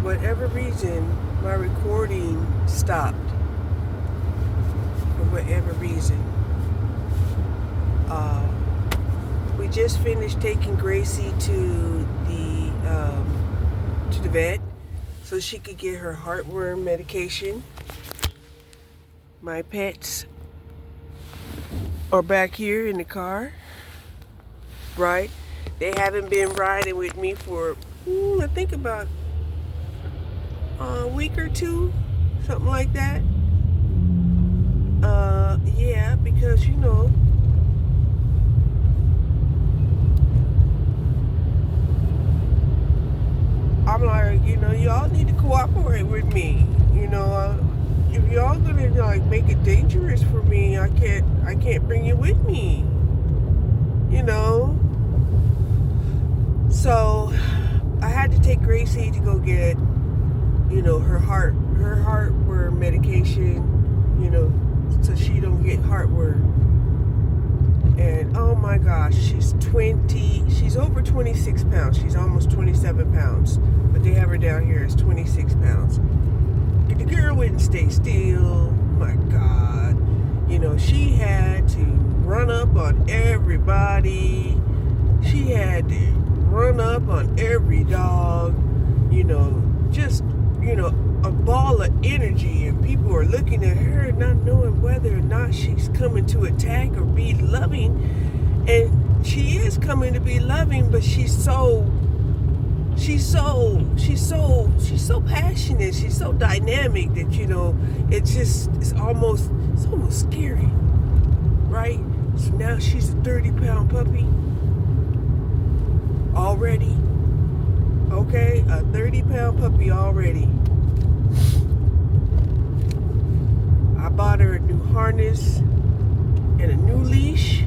whatever reason, my recording stopped. For whatever reason. We just finished taking Gracie to the vet so she could get her heartworm medication. My pets are back here in the car, right? They haven't been riding with me for, I think about a week or two, something like that. Yeah, because I'm like, y'all need to cooperate with me. If y'all gonna like make it dangerous for me, I can't bring you with me. So I had to take Gracie to go get, her heartworm medication, so she don't get heartworm. And oh my gosh, she's over 26 pounds. She's almost 27 pounds. But they have her down here as 26 pounds. The girl wouldn't stay still. My God. She had to run up on everybody. She had to run up on every dog. Just, a ball of energy. And people are looking at her not knowing whether or not she's coming to attack or be loving. And she is coming to be loving, but she's so passionate. She's so dynamic that it's almost scary, right? So now she's a 30-pound puppy already. Okay, a 30-pound puppy already. I bought her a new harness and a new leash.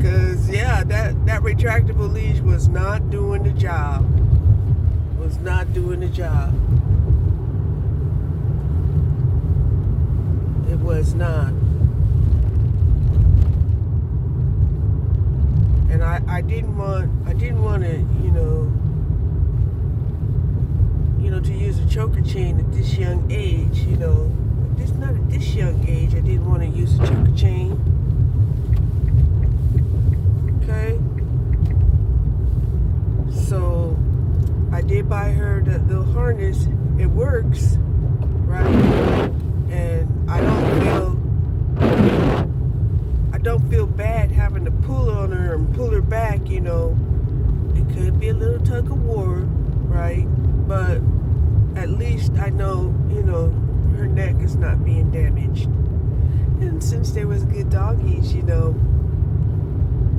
Cause yeah, that retractable leash was not doing the job. It was not. And I didn't want to use a choker chain at this young age. Not at this young age. I didn't want to use a choker chain. Okay, so I did buy her the harness. It works, right? And I don't feel bad having to pull on her and pull her back. It could be a little tug of war, right? But at least I know, her neck is not being damaged. And since they was good doggies, they're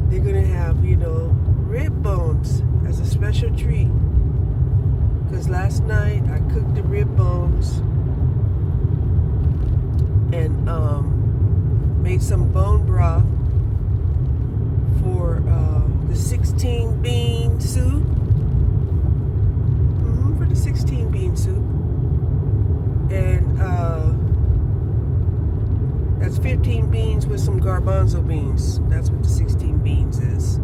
gonna have, rib bones as a special treat. Because last night I cooked the rib bones and made some bone broth for the 16 bean soup. For the 16 bean soup. And that's 15 beans with some garbanzo beans. That's what the 16 beans is.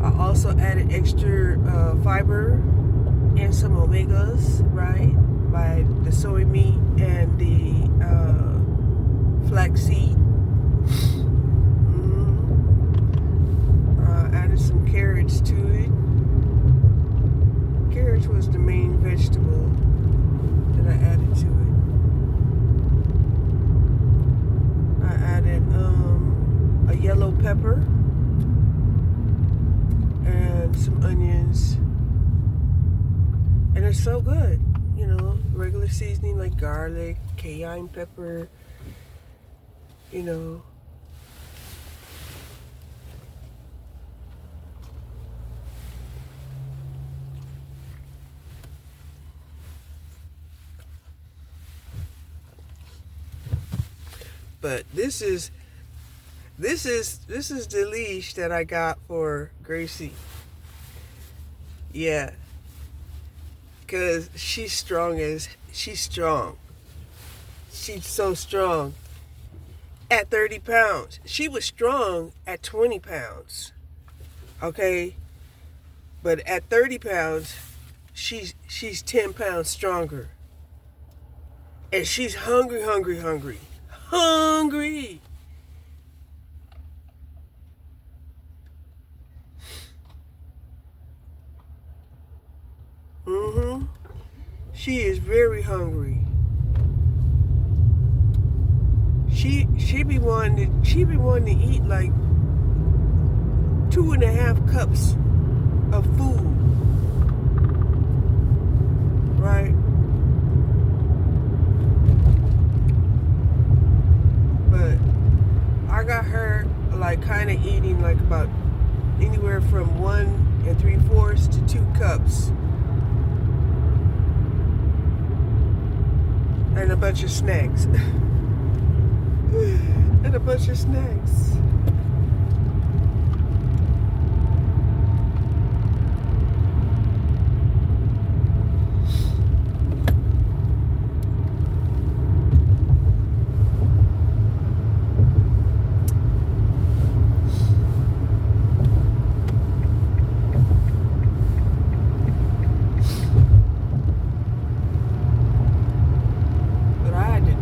I also added extra fiber and some omegas, right? By the soy meat and the flaxseed. Added some carrots to it. Carrots was the main vegetable that I added to it. I added a yellow pepper and some onions, and it's so good. Regular seasoning like garlic, cayenne pepper, But this is the leash that I got for Gracie. Yeah. Cause she's strong. She's so strong. At 30 pounds. She was strong at 20 pounds. Okay? But at 30 pounds, she's 10 pounds stronger. And she's hungry. She is very hungry. She be wanting to eat like 2.5 cups of food. Right? But I got her like kind of eating like about anywhere from 1 3/4 to 2 cups. And a bunch of snacks. And a bunch of snacks.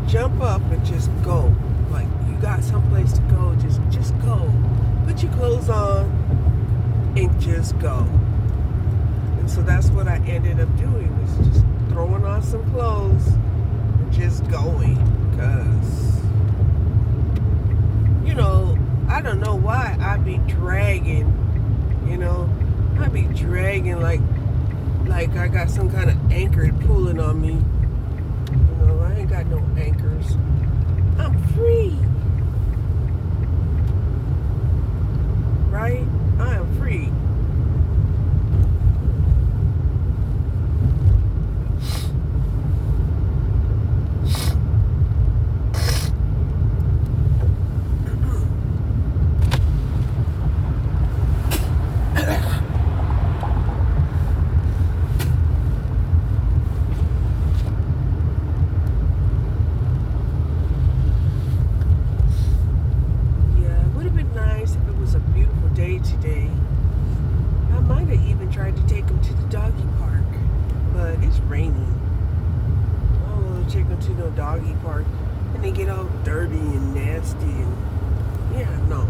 Jump up and just go. Like, you got someplace to go, just go. Put your clothes on and just go. And so that's what I ended up doing, was just throwing on some clothes and just going. Because, I don't know why I be dragging, I be dragging like I got some kind of anchor pulling on me. I ain't got no anchors. I'm free. Right? I am free. Today. I might have even tried to take them to the doggy park, but it's raining. I don't want to take them to no doggy park and they get all dirty and nasty and no.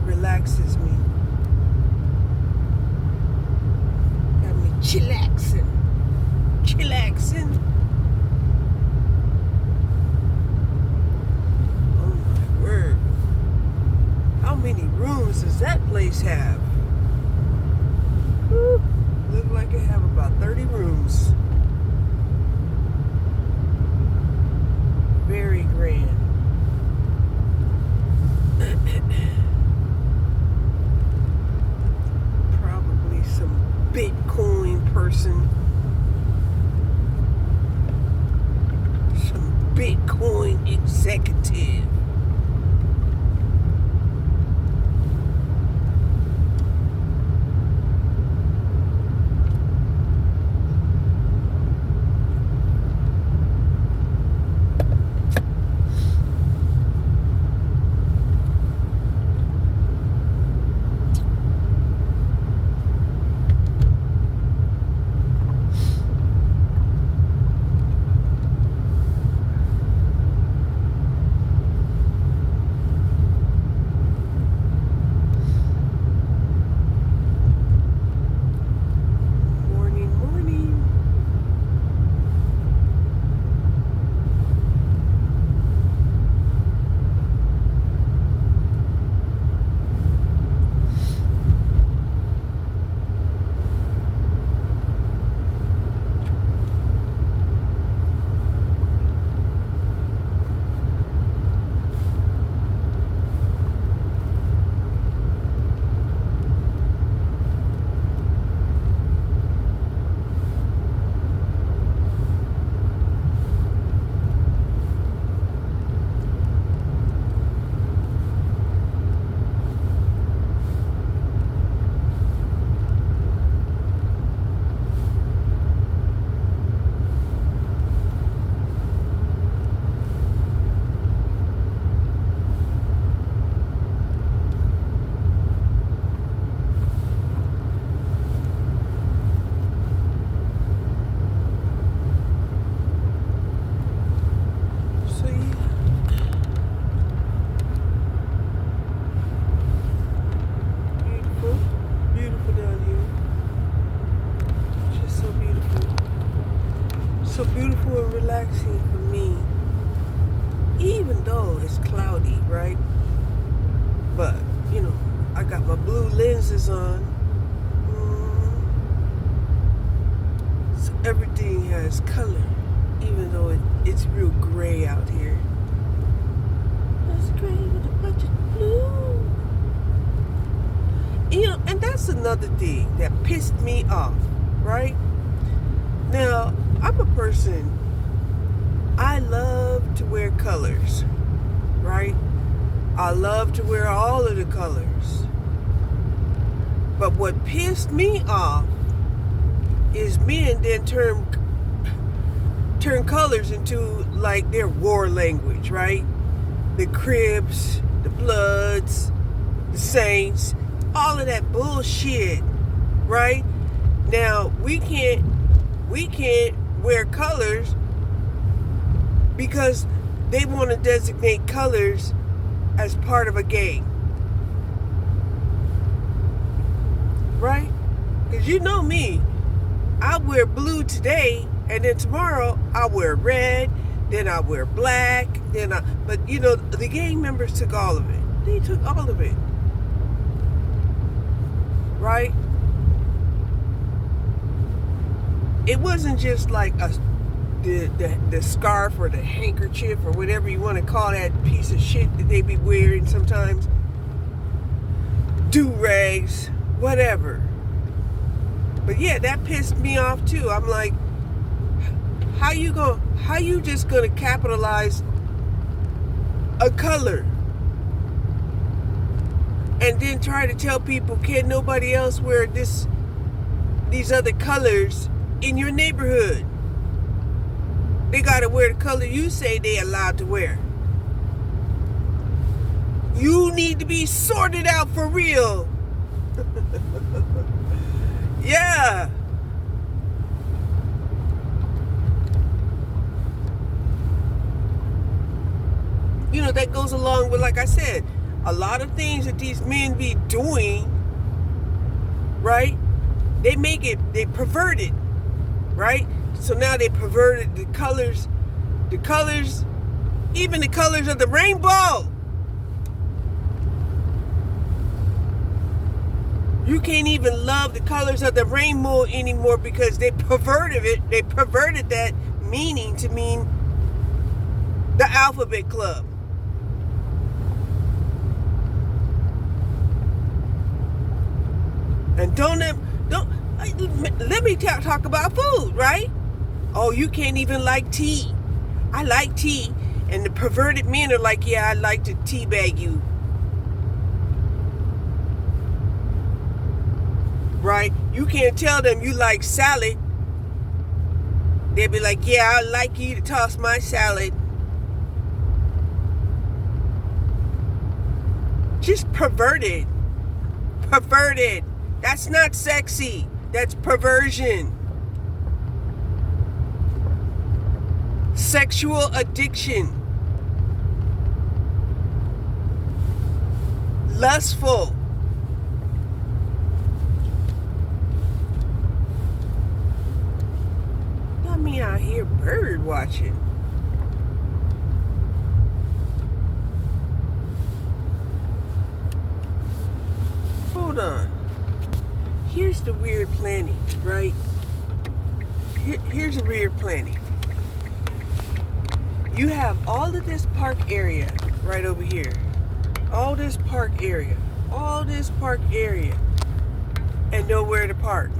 Relaxes me. Got me chillaxing. Oh my word. How many rooms does that place have? Woo. Look like it have about 30 rooms. Very grand. Some Bitcoin person. Some Bitcoin executive. so beautiful and relaxing for me, even though it's cloudy, right? But, you know, I got my blue lenses on. So everything has color, even though it's real gray out here. It's gray with a bunch of blue. You know, and that's another thing that pissed me off, right? Now, I'm a person, I love to wear colors, right? I love to wear all of the colors. But what pissed me off is men then turn colors into like their war language, right? The Crips, the Bloods, the Saints, all of that bullshit, right? Now we can't wear colors because they want to designate colors as part of a gang, right? Because you know me, I wear blue today, and then tomorrow I wear red, then I wear black, but you know, the gang members took all of it. They took all of it, right? It wasn't just like the scarf or the handkerchief or whatever you want to call that piece of shit that they be wearing sometimes. Do-rags, whatever. But yeah, that pissed me off too. I'm like, how you just gonna capitalize a color and then try to tell people can nobody else wear these other colors in your neighborhood? They gotta wear the color you say they allowed to wear. You need to be sorted out for real. Yeah. You know, that goes along with, like I said, a lot of things that these men be doing, right? They pervert it, right? So now they perverted the colors, even the colors of the rainbow. You can't even love the colors of the rainbow anymore because they perverted it. They perverted that meaning to mean the alphabet club. And let me talk about food, right? Oh, you can't even like tea. I like tea. And the perverted men are like, yeah, I like to teabag you. Right? You can't tell them you like salad. They'll be like, yeah, I like you to toss my salad. Just perverted. Perverted. That's not sexy. That's perversion. Sexual addiction. Lustful. Got me out here bird watching. Hold on. Here's the weird planning, right? Here's a weird planning. You have all of this park area right over here. All this park area. And nowhere to park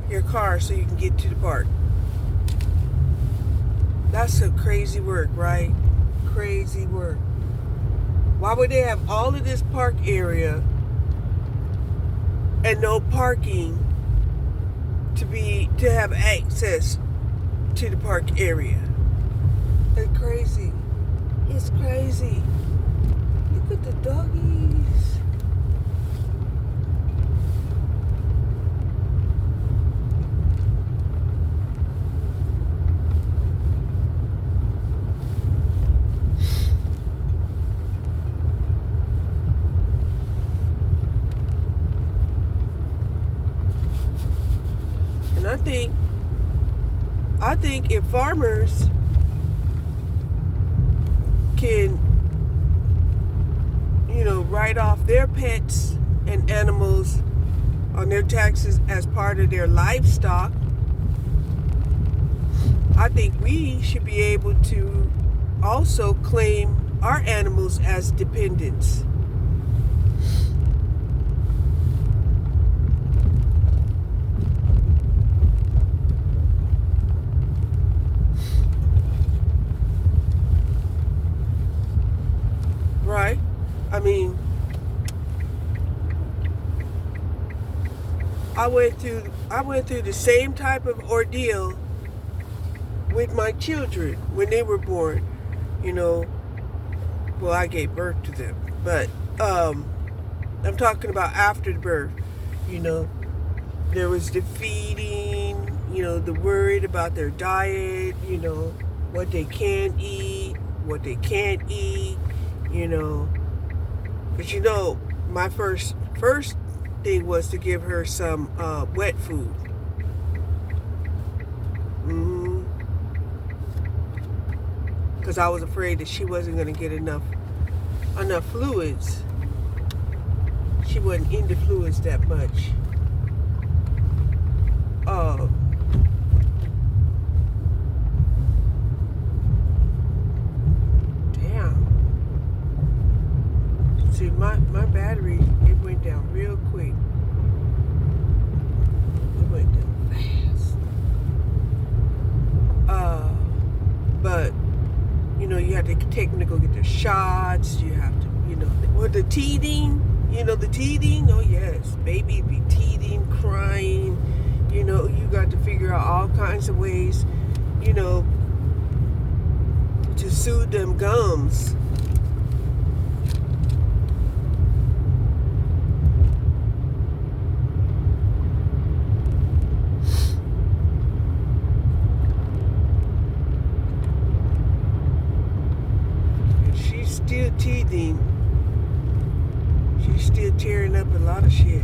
your car so you can get to the park. That's some crazy work, right? Crazy work. Why would they have all of this park area and no parking to have access to the park area? It's crazy. It's crazy. Look at the doggies. And I think I think if farmers can, write off their pets and animals on their taxes as part of their livestock, I think we should be able to also claim our animals as dependents. Right? I mean, I went through the same type of ordeal with my children when they were born. Well, I gave birth to them, but I'm talking about after the birth. There was the feeding, the worried about their diet, what they can eat, what they can't eat, But my first thing was to give her some wet food. Because I was afraid that she wasn't going to get enough fluids. She wasn't into fluids that much. Damn. See, my battery, it went down real quick. It went down fast. But you have to take them to go get their shots. You have to, the teething, the teething. Oh yes, baby be teething, crying. You got to figure out all kinds of ways, to soothe them gums. Still teething. She's still tearing up a lot of shit.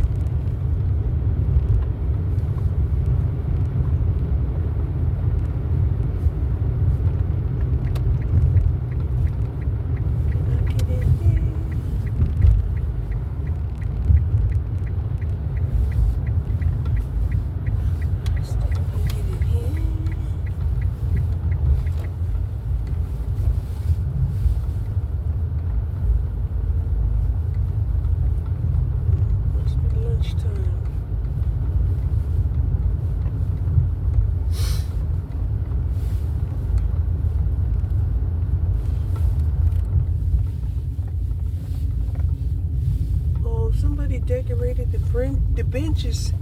Somebody decorated the benches,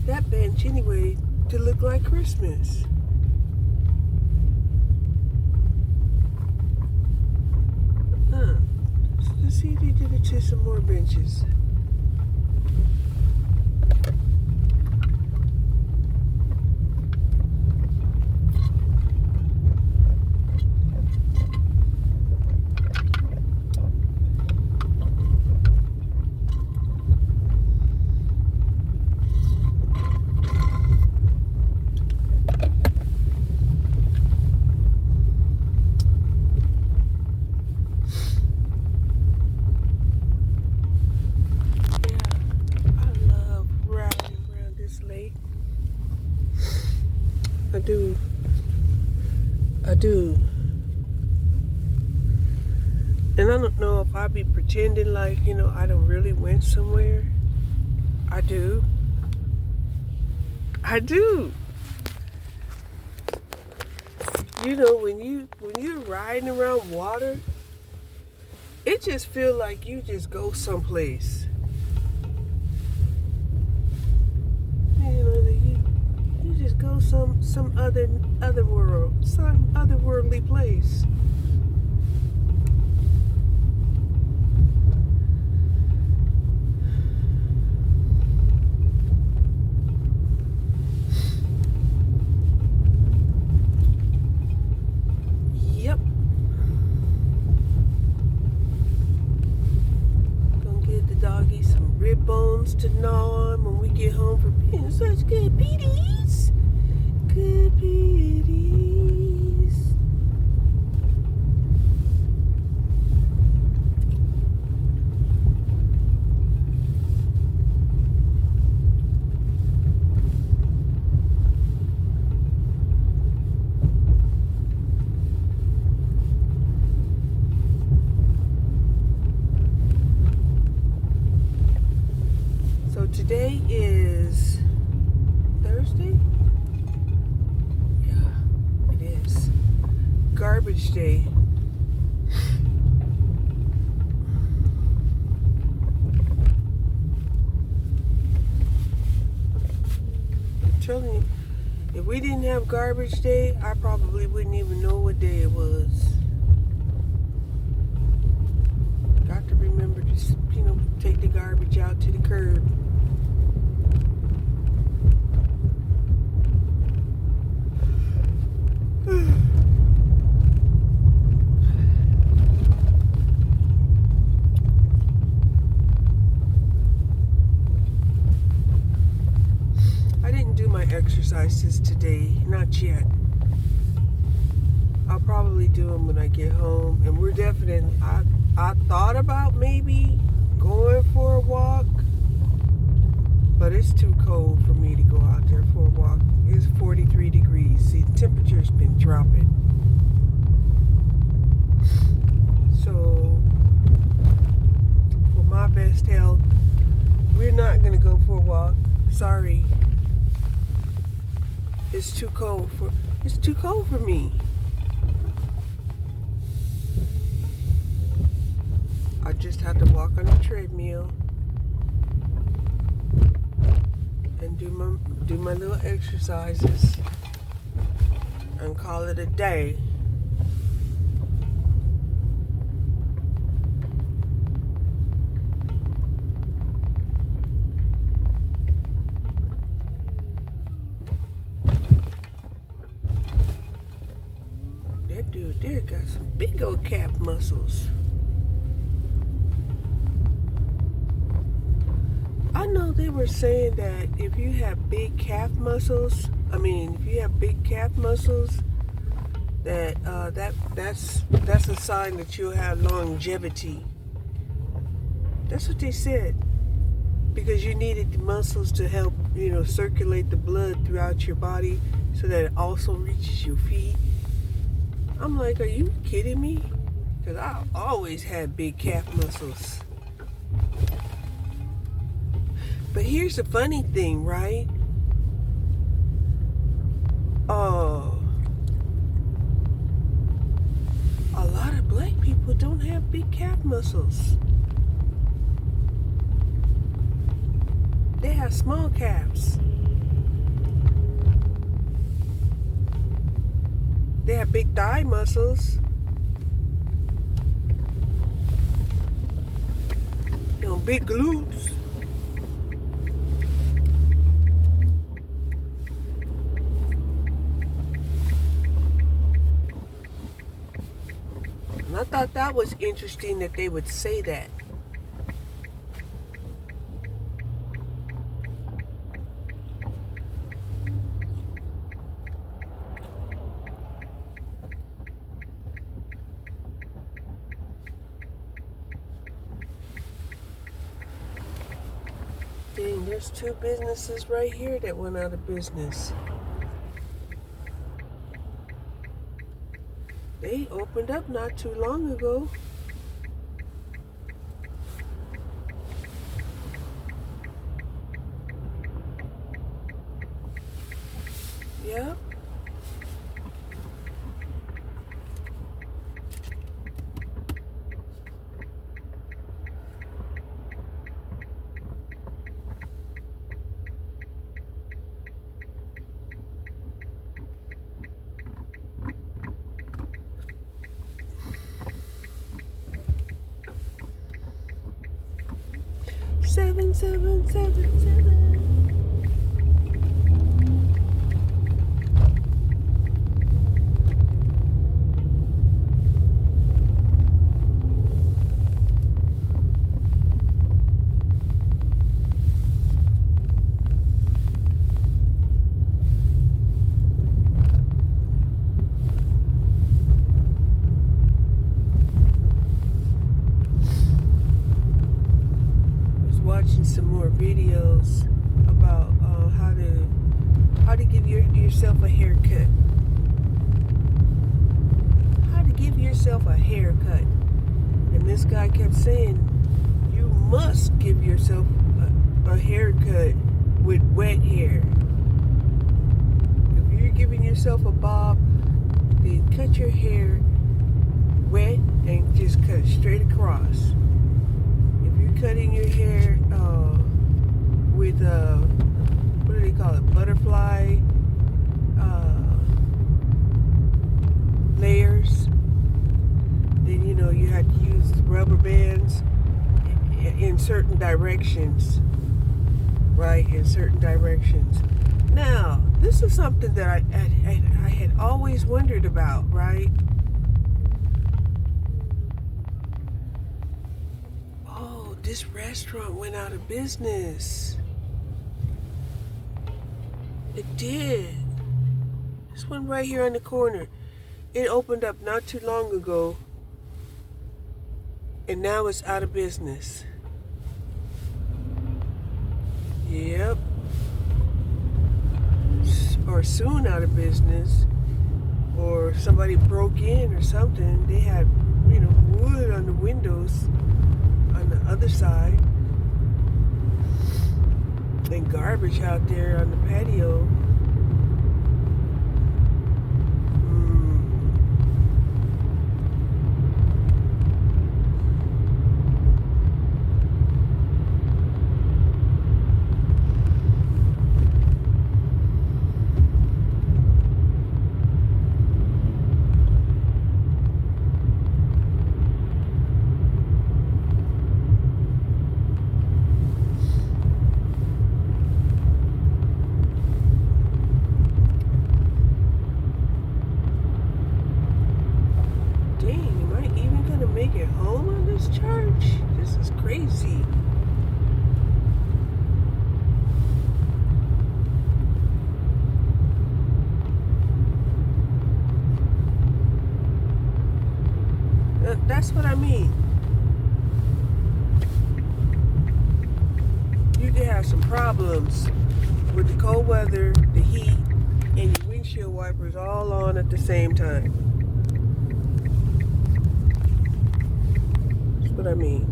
that bench anyway, to look like Christmas. Let's see if they did it to some more benches. I do. And I don't know if I be pretending like, I don't really went somewhere. I do. When you're riding around water, it just feel like you just go someplace. You just go some other world, some otherworldly place. Yep. Gonna get the doggy some rib bones to gnaw on when we get home for being such good pitties. Good pitties. garbage day. I'm telling you, if we didn't have garbage day, I probably wouldn't even know what day it was. Got to remember to, take the garbage out to the curb. I didn't do my exercises today, not yet. I'll probably do them when I get home, and we're definitely, I thought about maybe going for a walk, but it's too cold for me to go out there for a walk. It's 43 degrees. See, the temperature's been dropping. So, for my best health, we're not going to go for a walk. Sorry. It's too cold for me. I just have to walk on the treadmill and do my little exercises and call it a day. That dude there got some big old calf muscles. I know they were saying that if you have big calf muscles, that's a sign that you'll have longevity. That's what they said. Because you needed the muscles to help, circulate the blood throughout your body so that it also reaches your feet. I'm like, are you kidding me? Because I always had big calf muscles. But here's the funny thing, right? A lot of black people don't have big calf muscles. They have small calves. They have big thigh muscles. Big glutes. And I thought that was interesting that they would say that. Dang, there's 2 businesses right here that went out of business. They opened up not too long ago. Yeah. Seven, seven, seven, seven. Watching some more videos about how to give yourself a haircut. How to give yourself a haircut. And this guy kept saying, you must give yourself a haircut with wet hair. If you're giving yourself a bob, then cut your hair wet and just cut straight across. If you're cutting your hair with what do they call it, butterfly layers, then you have to use rubber bands in certain directions, right? In certain directions. Now, this is something that I had always wondered about, right? Oh, this restaurant went out of business. It did. This one right here on the corner. It opened up not too long ago, and now it's out of business. Yep. Or soon out of business, or somebody broke in or something. They had, wood on the windows on the other side, and garbage out there on the patio. Make it home on this church? This is crazy. That's what I mean. You can have some problems with the cold weather, the heat, and your windshield wipers all on at the same time. What I mean.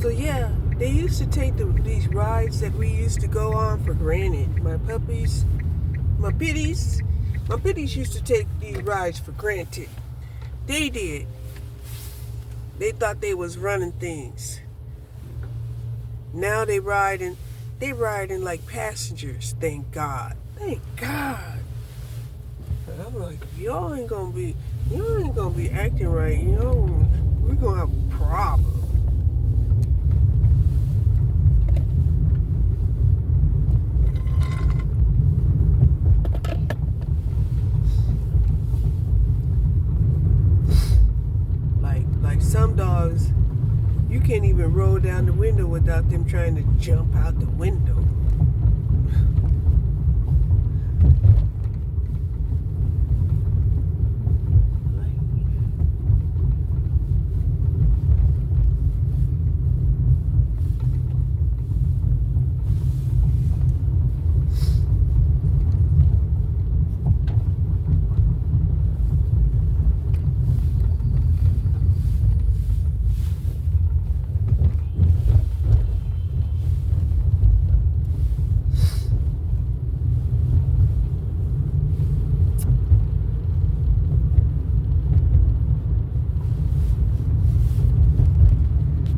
So yeah, they used to take these rides that we used to go on for granted. My pitties used to take these rides for granted. They did. They thought they was running things. Now they riding like passengers. Thank God. Thank God. And I'm like, y'all ain't gonna be acting right. We're gonna have a problem. Like some dogs, you can't even roll down the window without them trying to jump out the window.